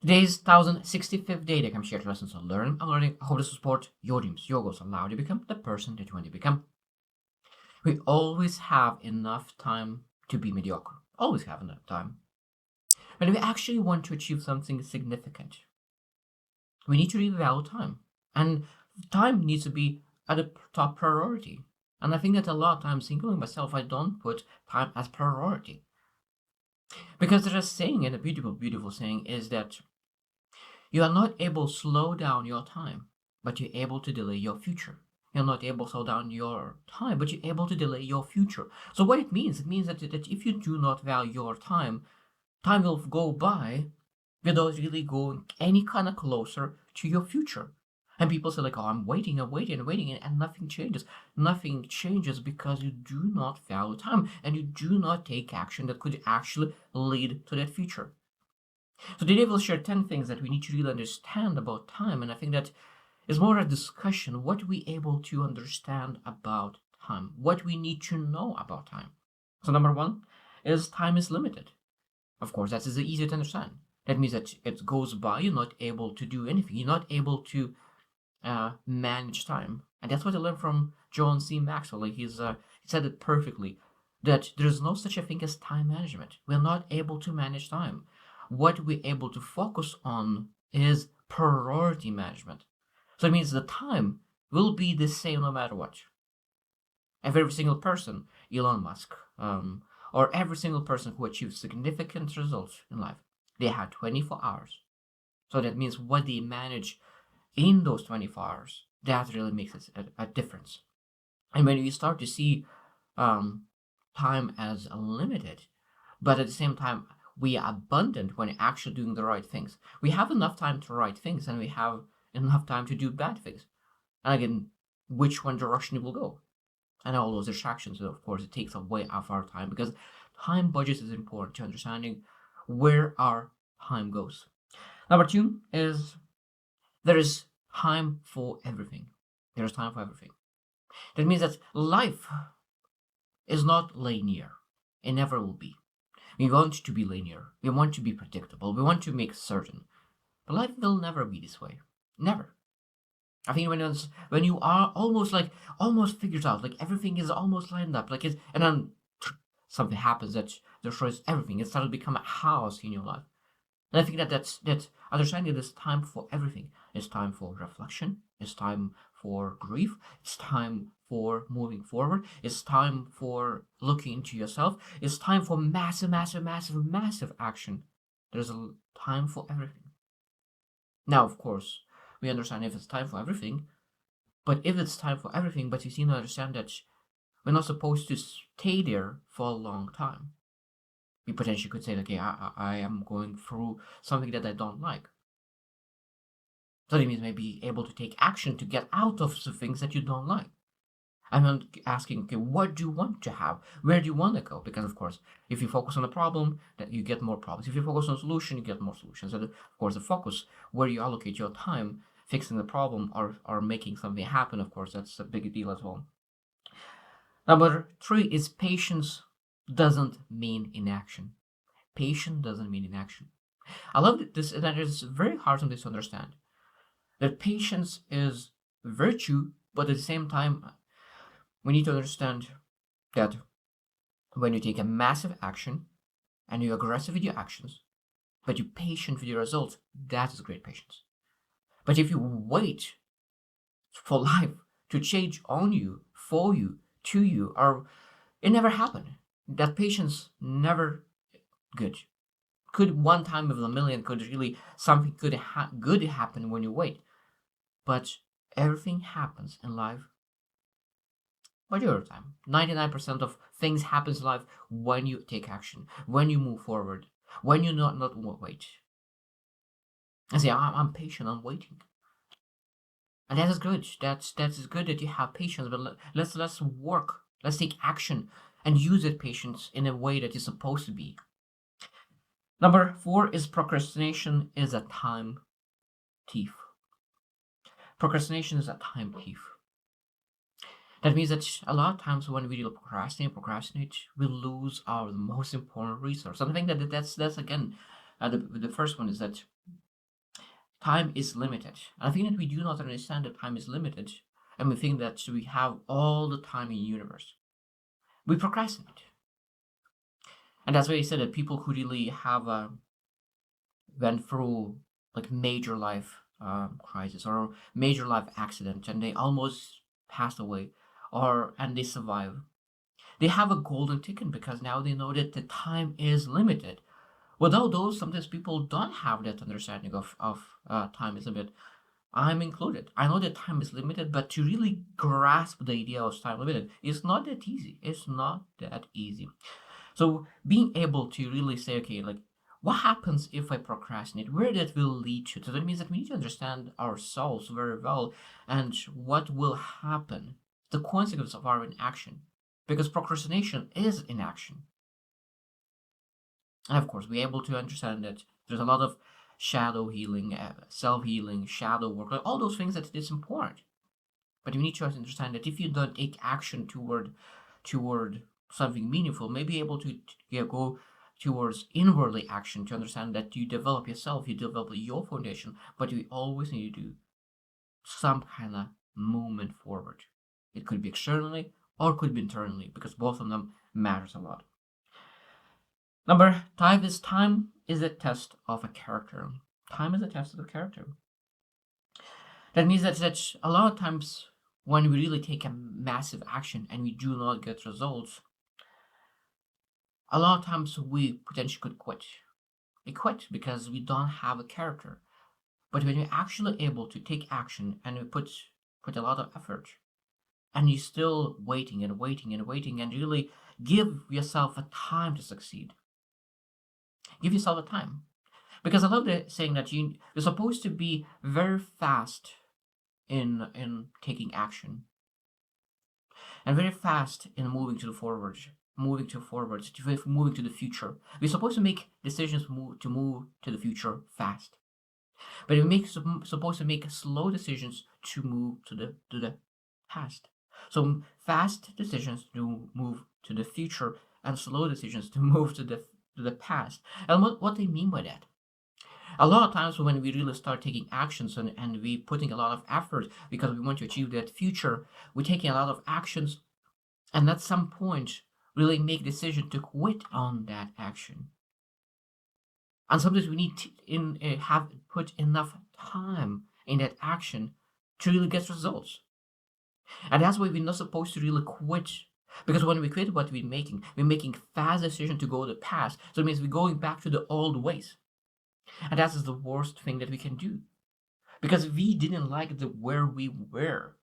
Today's 1065th day that comes shared lessons on learning and learning how to support your dreams, your goals, allow you to become the person that you want to become. We always have enough time to be mediocre. Always have enough time. When we actually want to achieve something significant, we need to really value time. And time needs to be at a top priority. And I think that a lot of times, including myself, I don't put time as priority. Because there's a saying, and a beautiful, beautiful saying, is that you are not able to slow down your time, but you're able to delay your future. You're not able to slow down your time, but you're able to delay your future. So what it means that if you do not value your time, time will go by without really going any kind of closer to your future. And people say like, oh, I'm waiting, and nothing changes. Nothing changes because you do not value time and you do not take action that could actually lead to that future. So today we'll share 10 things that we need to really understand about time, and I think that is more a discussion, what we able to understand about time, what we need to know about time. So number one is time is limited. Of course, that is easy to understand. That means that it goes by, you're not able to do anything, you're not able to manage time. And that's what I learned from John C. Maxwell. He said it perfectly, that there's no such a thing as time management. We're not able to manage time. What we're able to focus on is priority management. So it means the time will be the same no matter what. Every single person, Elon Musk, or every single person who achieves significant results in life, they had 24 hours. So that means what they manage in those 24 hours, that really makes a difference. And when you start to see time as limited, but at the same time, we are abundant when actually doing the right things. We have enough time to right things and we have enough time to do bad things. And again, which one direction it will go. And all those distractions, of course, it takes away of our time because time budget is important to understanding where our time goes. Number two is there is time for everything. There is time for everything. That means that life is not linear. It never will be. We want to be linear. We want to be predictable. We want to make certain. But life will never be this way. Never. I think when you are almost figured out, like everything is almost lined up, and then something happens that destroys everything. It starts to become a house in your life. And I think that's understanding this time for everything. It's time for reflection. It's time for grief. It's time for moving forward. It's time for looking into yourself. It's time for massive, massive, massive, massive action. There's a time for everything. Now, of course, we understand if it's time for everything, but if it's time for everything, but you seem to understand that we're not supposed to stay there for a long time. We potentially could say, okay, I am going through something that I don't like. So that means maybe able to take action to get out of the things that you don't like. I'm not asking, okay, what do you want to have? Where do you want to go? Because of course, if you focus on the problem, that you get more problems. If you focus on the solution, you get more solutions. And of course, the focus where you allocate your time fixing the problem or making something happen, of course, that's a big deal as well. Number three is patience doesn't mean inaction. Patience doesn't mean inaction. I love this, and that is very hard sometimes to understand. That patience is virtue, but at the same time, we need to understand that when you take a massive action and you're aggressive with your actions, but you're patient with your results, that is great patience. But if you wait for life to change on you, for you, to you, or it never happened. That patience never good. Could one time of a million could really something good happen when you wait, but everything happens in life majority of the time. 99% of things happens in life when you take action, when you move forward, when you not wait. I say I'm patient, I'm waiting. And that is good. That is good that you have patience. But let's work. Let's take action and use that patience in a way that is supposed to be. Number four is procrastination is a time thief. Procrastination is a time thief. That means that a lot of times when we procrastinate, we lose our most important resource. And I think that that's again, the first one is that time is limited. And I think that we do not understand that time is limited, and we think that we have all the time in the universe. We procrastinate, and that's why you said that people who really have went through like major life crisis or major life accident, and they almost passed away, or and they survive. They have a golden ticket because now they know that the time is limited. Without those, sometimes people don't have that understanding of time is limited. I'm included. I know that time is limited, but to really grasp the idea of time limited is not that easy. It's not that easy. So being able to really say, okay, like what happens if I procrastinate? Where that will lead to? So that means that we need to understand ourselves very well and what will happen, the consequence of our inaction. Because procrastination is inaction. And of course, we're able to understand that there's a lot of shadow healing, self healing, shadow work, like all those things that is important. But you need to understand that if you don't take action toward something meaningful, maybe able to go towards inwardly action to understand that you develop yourself, you develop your foundation, but you always need to do some kind of movement forward. It could be externally or it could be internally because both of them matters a lot. Time is a test of a character. Time is a test of a character. That means that a lot of times when we really take a massive action and we do not get results, a lot of times we potentially could quit. We quit because we don't have a character. But when you're actually able to take action and you put a lot of effort and you're still waiting and waiting and waiting and really give yourself a time to succeed. Give yourself a time. Because I love the saying that you're supposed to be very fast in taking action and very fast in moving to the forward, moving to forward, moving to the future. We're supposed to make decisions to move to the future fast, but supposed to make slow decisions to move to the past. So fast decisions to move to the future and slow decisions to move to the past. And what they mean by that? A lot of times when we really start taking actions and we putting a lot of effort because we want to achieve that future, we're taking a lot of actions and at some point really make decision to quit on that action. And sometimes we need to have put enough time in that action to really get results. And that's why we're not supposed to really quit. Because when we quit what we're making fast decision to go to the past. So it means we're going back to the old ways. And that is the worst thing that we can do. Because we didn't like where we were.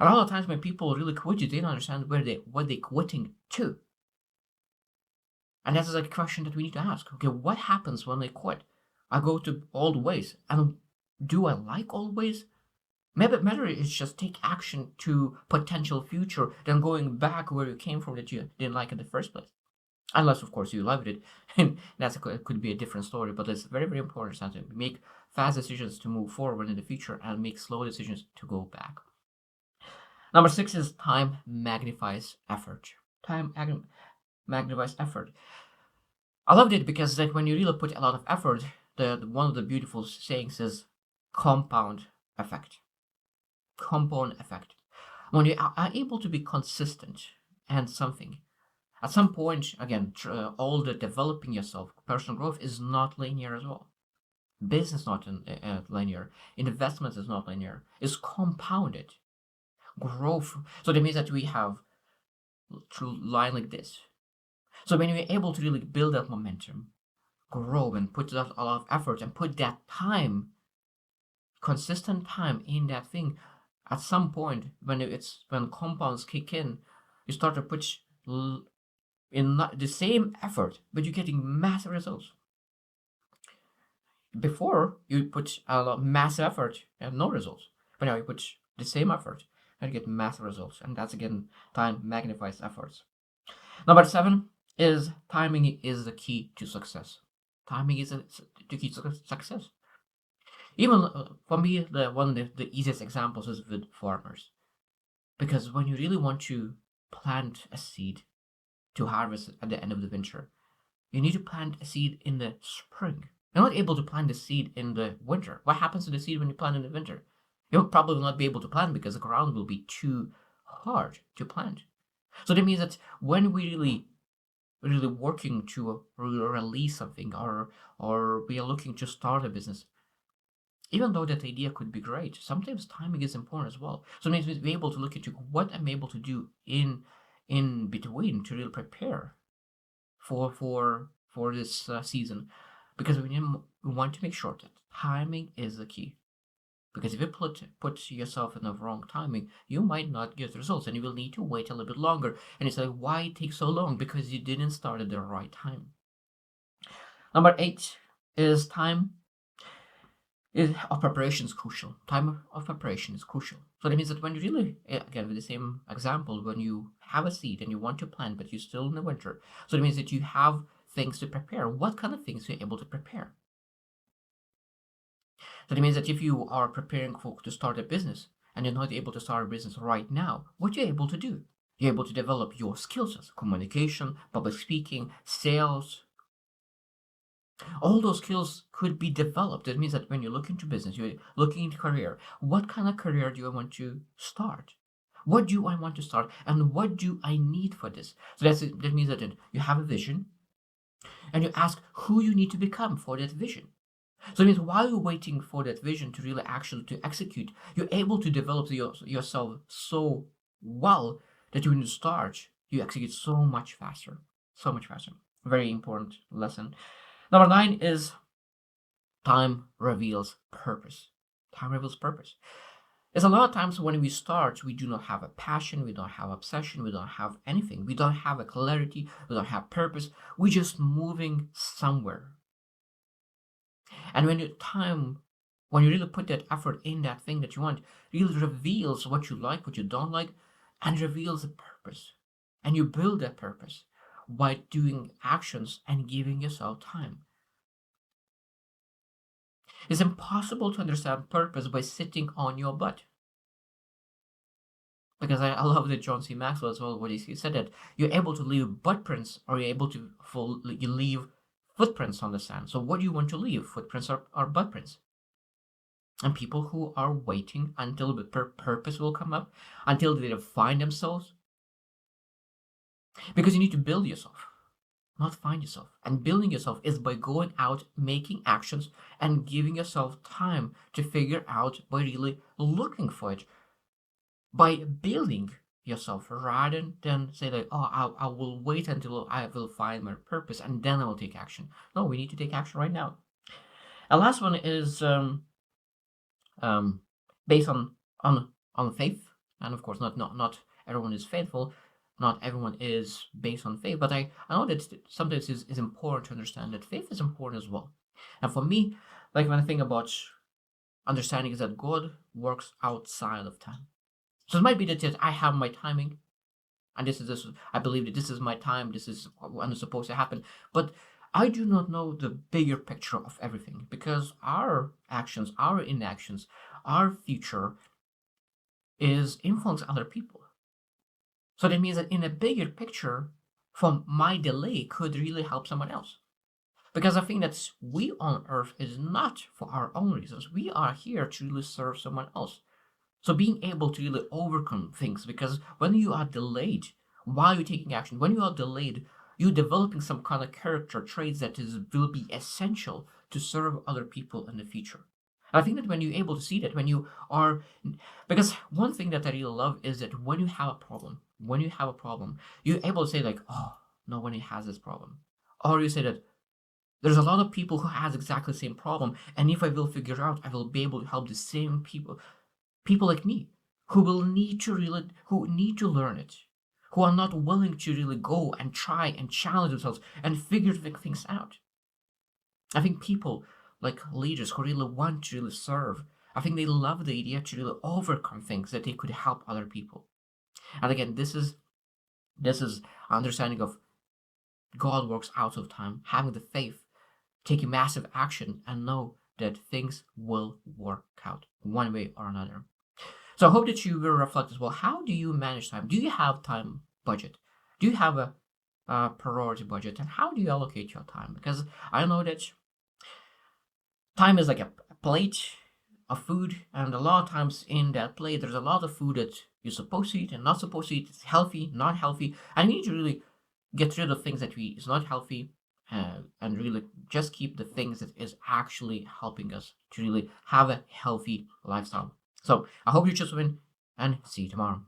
A lot of times when people really quit, they don't understand what they quitting to. And that is a question that we need to ask. Okay, what happens when I quit? I go to old ways. And do I like old ways? Maybe better is just take action to potential future than going back where you came from that you didn't like in the first place. Unless, of course, you loved it, and it could be a different story. But it's very, very important to make fast decisions to move forward in the future and make slow decisions to go back. Number 6 is time magnifies effort. Time magnifies effort. I loved it because that when you really put a lot of effort, the one of the beautiful sayings is compound effect. Compound effect. When you are able to be consistent and something, at some point, again, all the developing yourself, personal growth is not linear as well. Business is not linear. Investments is not linear. It's compounded growth. So that means that we have through line like this. So when you're able to really build that momentum, grow and put that a lot of effort and put that time, consistent time in that thing, at some point when compounds kick in, you start to put in not the same effort, but you're getting massive results. Before you put a lot massive effort and no results, but now you put the same effort and you get massive results, and that's again time magnifies efforts. Number 7 is timing is the key to success. Timing is the key to success. Even for me, one of the easiest examples is with farmers. Because when you really want to plant a seed to harvest at the end of the winter, you need to plant a seed in the spring. You're not able to plant the seed in the winter. What happens to the seed when you plant in the winter? You'll probably not be able to plant because the ground will be too hard to plant. So that means that when we really working to release something, or we are looking to start a business, even though that idea could be great, sometimes timing is important as well. So it means we're able to look into what I'm able to do in between to really prepare for this season, because we want to make sure that timing is the key. Because if you put yourself in the wrong timing, you might not get results, and you will need to wait a little bit longer. And it's like, why it takes so long? Because you didn't start at the right time. Number 8 is time of preparation is crucial. Time of preparation is crucial. So that means that when you really, again, with the same example, when you have a seed and you want to plant, but you're still in the winter, so it means that you have things to prepare. What kind of things are you able to prepare? So that means that if you are preparing to start a business and you're not able to start a business right now, what are you able to do? You're able to develop your skills as communication, public speaking, sales. All those skills could be developed. That means that when you look into business, you're looking into career. What kind of career do I want to start? What do I want to start? And what do I need for this? So that means that you have a vision and you ask who you need to become for that vision. So it means while you're waiting for that vision to really actually to execute, you're able to develop yourself so well that when you start, you execute so much faster. So much faster. Very important lesson. Number 9 is time reveals purpose. Time reveals purpose. There's a lot of times when we start, we do not have a passion, we don't have obsession, we don't have anything. We don't have a clarity, we don't have purpose. We're just moving somewhere. And when you really put that effort in that thing that you want, really reveals what you like, what you don't like, and reveals a purpose. And you build that purpose by doing actions and giving yourself time. It's impossible to understand purpose by sitting on your butt. Because I love that John C. Maxwell as well, what he said that you're able to leave butt prints, or you're able to you leave footprints on the sand. So what do you want to leave? Footprints or butt prints? And people who are waiting until the purpose will come up, until they define themselves. Because you need to build yourself, not find yourself. And building yourself is by going out, making actions, and giving yourself time to figure out by really looking for it. By building yourself rather than say like, oh, I will wait until I will find my purpose and then I will take action. No, we need to take action right now. And last one is based on faith, and of course not everyone is faithful, not everyone is based on faith, but I know that sometimes is important to understand that faith is important as well. And for me, like when I think about understanding is that God works outside of time. So it might be that I have my timing, and this. I believe that this is my time. This is when it's supposed to happen. But I do not know the bigger picture of everything, because our actions, our inactions, our future is influence other people. So that means that in a bigger picture, from my delay could really help someone else. Because I think that we on earth is not for our own reasons. We are here to really serve someone else. So being able to really overcome things, because when you are delayed while you're taking action, when you are delayed, you're developing some kind of character traits that will be essential to serve other people in the future. And I think that when you're able to see that, when you are, because one thing that I really love is that when you have a problem, you're able to say like, oh, nobody has this problem. Or you say that there's a lot of people who has exactly the same problem, and if I will figure out, I will be able to help the same people like me, who need to learn it, who are not willing to really go and try and challenge themselves and figure things out. I think people like leaders who really want to really serve, I think they love the idea to really overcome things that they could help other people. And again, this is understanding of God works out of time, having the faith, taking massive action, and know that things will work out one way or another. So I hope that you will reflect as well. How do you manage time? Do you have time budget? Do you have a priority budget? And how do you allocate your time? Because I know that time is like a plate of food, and a lot of times in that plate, there's a lot of food that you're supposed to eat and not supposed to eat. It's healthy, not healthy, and we need to really get rid of things that we is not healthy, and really just keep the things that is actually helping us to really have a healthy lifestyle. So I hope you just win, and see you tomorrow.